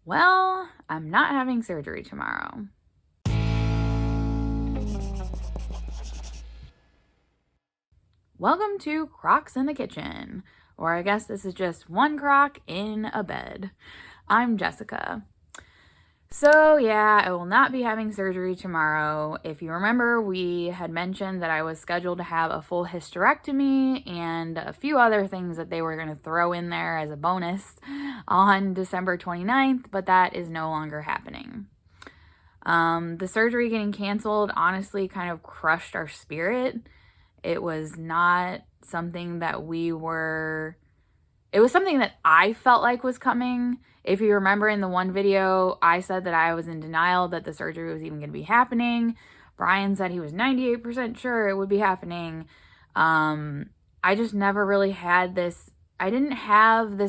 Well, I'm not having surgery tomorrow. Welcome to Crocks in the Kitchen, or I guess this is just one crock in a bed. I'm Jessica. So yeah, I will not be having surgery tomorrow. If you remember, we had mentioned that I was scheduled to have a full hysterectomy and a few other things that they were going to throw in there as a bonus on December 29th, but that is no longer happening. The surgery getting canceled honestly kind of crushed our spirit. It was not something that it was something that I felt like was coming. If you remember in the one video, I said that I was in denial that the surgery was even going to be happening. Brian said he was 98% sure it would be happening. I just never really had this, I didn't have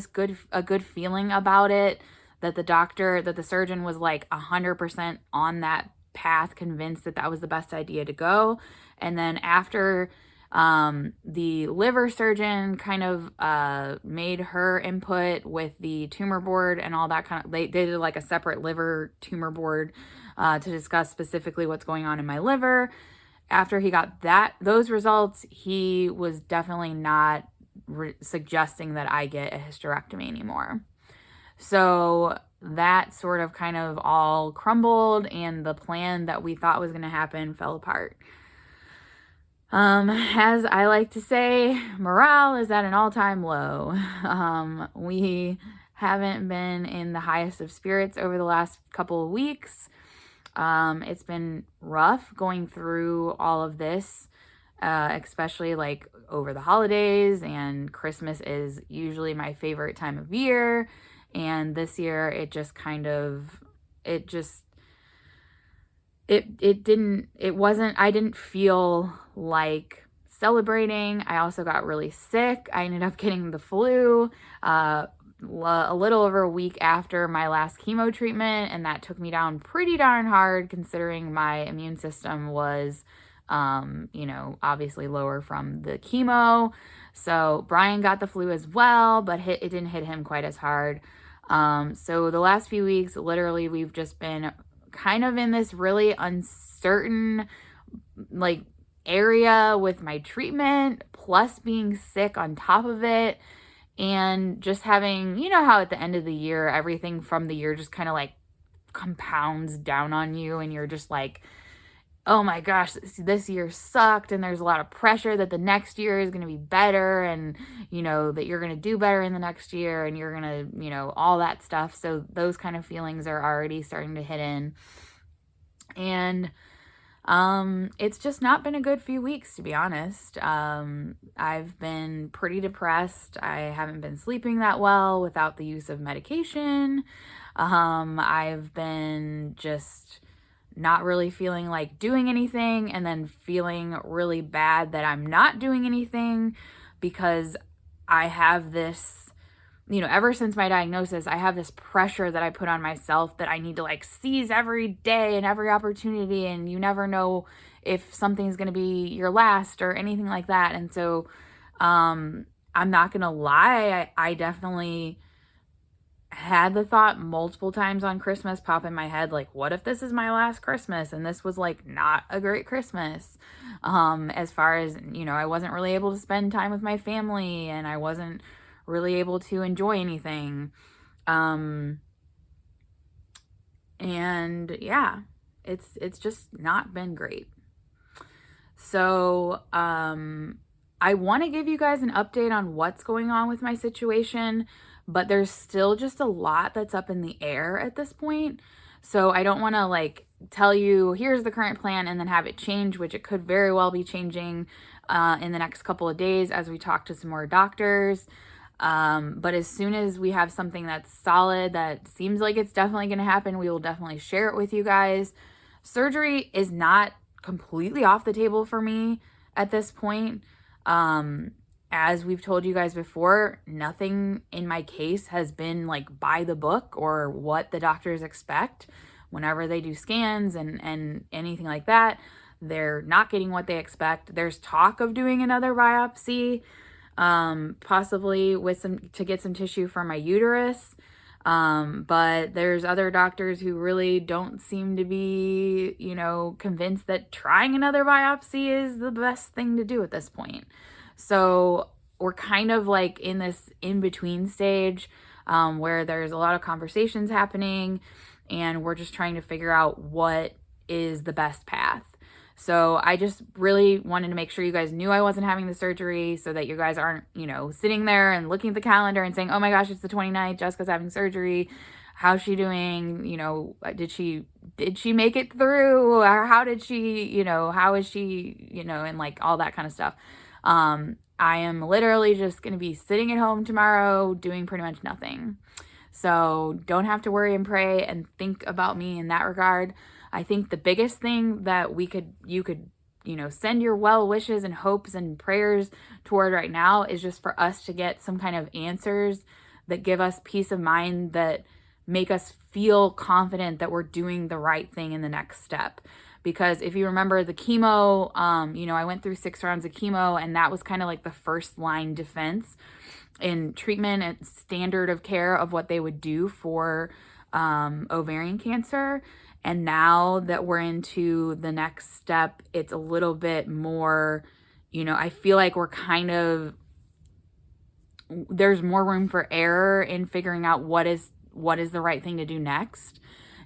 a good feeling about it, that the surgeon was like 100% on that path, convinced that that was the best idea to go. And then after the liver surgeon kind of made her input with the tumor board and all that they did like a separate liver tumor board to discuss specifically what's going on in my liver. After he got those results, he was definitely not suggesting that I get a hysterectomy anymore. So that sort of kind of all crumbled, and the plan that we thought was going to happen fell apart. As I like to say, morale is at an all-time low. We haven't been in the highest of spirits over the last couple of weeks. It's been rough going through all of this, especially like over the holidays, and Christmas is usually my favorite time of year. And this year it I didn't feel like celebrating. I also got really sick. I ended up getting the flu a little over a week after my last chemo treatment, and that took me down pretty darn hard considering my immune system was obviously lower from the chemo. So Brian got the flu as well, but it didn't hit him quite as hard. So the last few weeks, literally, we've just been kind of in this really uncertain like area with my treatment, plus being sick on top of it, and just having, how at the end of the year, everything from the year just kind of like compounds down on you, and you're just like, oh my gosh, this year sucked, and there's a lot of pressure that the next year is going to be better, and that you're going to do better in the next year, and you're going to all that stuff. So those kind of feelings are already starting to hit in, and it's just not been a good few weeks, to be honest. I've been pretty depressed. I haven't been sleeping that well without the use of medication. I've been just not really feeling like doing anything, and then feeling really bad that I'm not doing anything, because I have this, ever since my diagnosis, I have this pressure that I put on myself that I need to like seize every day and every opportunity, and you never know if something's going to be your last or anything like that. And so I'm not going to lie, I definitely had the thought multiple times on Christmas pop in my head, like, what if this is my last Christmas? And this was like not a great Christmas. As far as, I wasn't really able to spend time with my family, and I wasn't really able to enjoy anything. And yeah, it's just not been great. So, I want to give you guys an update on what's going on with my situation, but there's still just a lot that's up in the air at this point. So I don't want to like tell you, here's the current plan, and then have it change, which it could very well be changing in the next couple of days as we talk to some more doctors. But as soon as we have something that's solid, that seems like it's definitely going to happen, we will definitely share it with you guys. Surgery is not completely off the table for me at this point. As we've told you guys before, nothing in my case has been like by the book or what the doctors expect whenever they do scans and anything like that. They're not getting what they expect. There's talk of doing another biopsy, possibly to get some tissue from my uterus. But there's other doctors who really don't seem to be, convinced that trying another biopsy is the best thing to do at this point. So we're kind of like in this in-between stage, where there's a lot of conversations happening and we're just trying to figure out what is the best path. So I just really wanted to make sure you guys knew I wasn't having the surgery so that you guys aren't, sitting there and looking at the calendar and saying, oh my gosh, it's the 29th, Jessica's having surgery. How's she doing? Did she make it through? Or how did she, how is she, and like all that kind of stuff. I am literally just going to be sitting at home tomorrow doing pretty much nothing. So don't have to worry and pray and think about me in that regard. I think the biggest thing that you could, send your well wishes and hopes and prayers toward right now is just for us to get some kind of answers that give us peace of mind, that make us feel confident that we're doing the right thing in the next step. Because if you remember the chemo, I went through 6 rounds of chemo, and that was kind of like the first line defense in treatment and standard of care of what they would do for ovarian cancer. And now that we're into the next step, it's a little bit more, I feel like there's more room for error in figuring out what is the right thing to do next.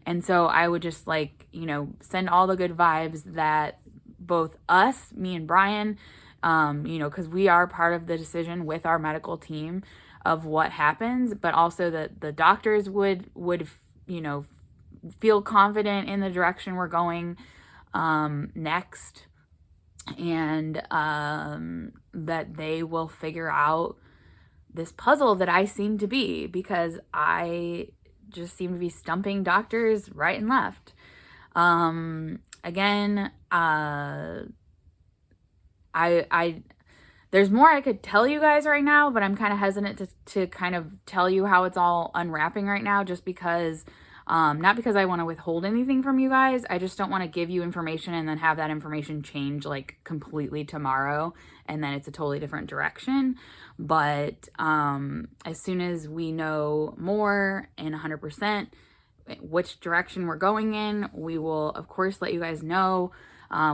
And so I would just send all the good vibes that both us, me and Brian, because we are part of the decision with our medical team of what happens, but also that the doctors would, feel confident in the direction we're going next, and that they will figure out this puzzle that I seem to be, because I just seem to be stumping doctors right and left. Again, there's more I could tell you guys right now, but I'm kind of hesitant to kind of tell you how it's all unwrapping right now, just because not because I want to withhold anything from you guys. I just don't want to give you information and then have that information change like completely tomorrow, and then it's a totally different direction. But as soon as we know more and 100% which direction we're going in, we will of course let you guys know.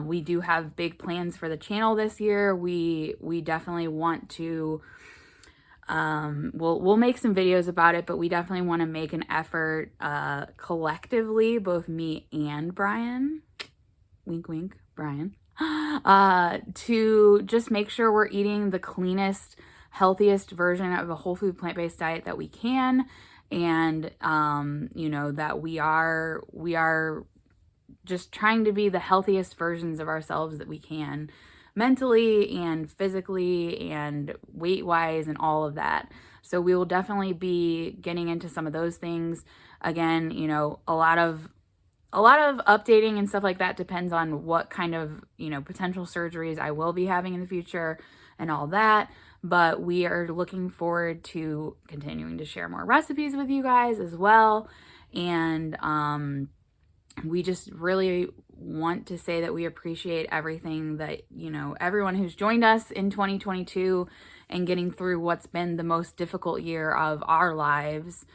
We do have big plans for the channel this year. We definitely want to we'll make some videos about it, but we definitely want to make an effort collectively, both me and Brian, wink wink Brian, to just make sure we're eating the cleanest, healthiest version of a whole food plant-based diet that we can, and that we are just trying to be the healthiest versions of ourselves that we can, mentally and physically and weight-wise and all of that. So we will definitely be getting into some of those things. Again, a lot of updating and stuff like that depends on what kind of, potential surgeries I will be having in the future and all that. But we are looking forward to continuing to share more recipes with you guys as well. And we just really want to say that we appreciate everything that, everyone who's joined us in 2022 and getting through what's been the most difficult year of our lives.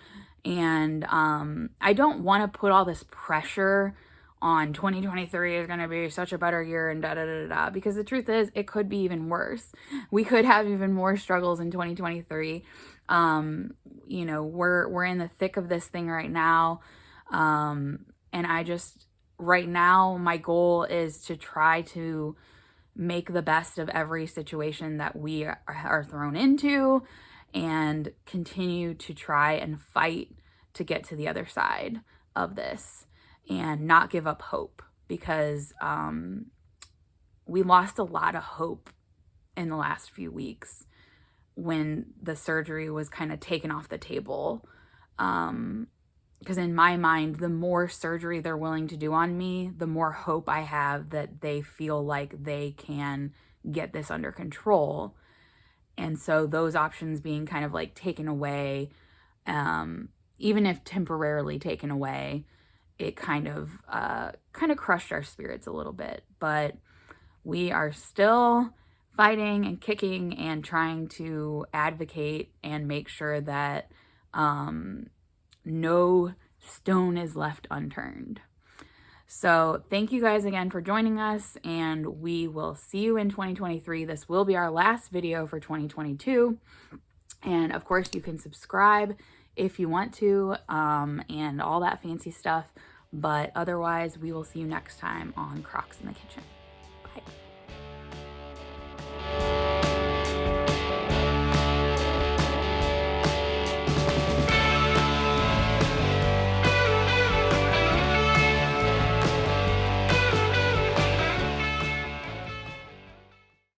And I don't want to put all this pressure on 2023 is going to be such a better year and da-da-da-da, because the truth is it could be even worse. We could have even more struggles in 2023. We're in the thick of this thing right now. And right now, my goal is to try to make the best of every situation that we are thrown into, and continue to try and fight to get to the other side of this and not give up hope, because we lost a lot of hope in the last few weeks when the surgery was kind of taken off the table. Because in my mind, the more surgery they're willing to do on me, the more hope I have that they feel like they can get this under control. And so those options being kind of like taken away, even if temporarily taken away, it kind of crushed our spirits a little bit. But we are still fighting and kicking and trying to advocate and make sure that no stone is left unturned. So thank you guys again for joining us, and we will see you in 2023. This will be our last video for 2022. And of course, you can subscribe if you want to, and all that fancy stuff. But otherwise, we will see you next time on Crocks in the Kitchen. Bye.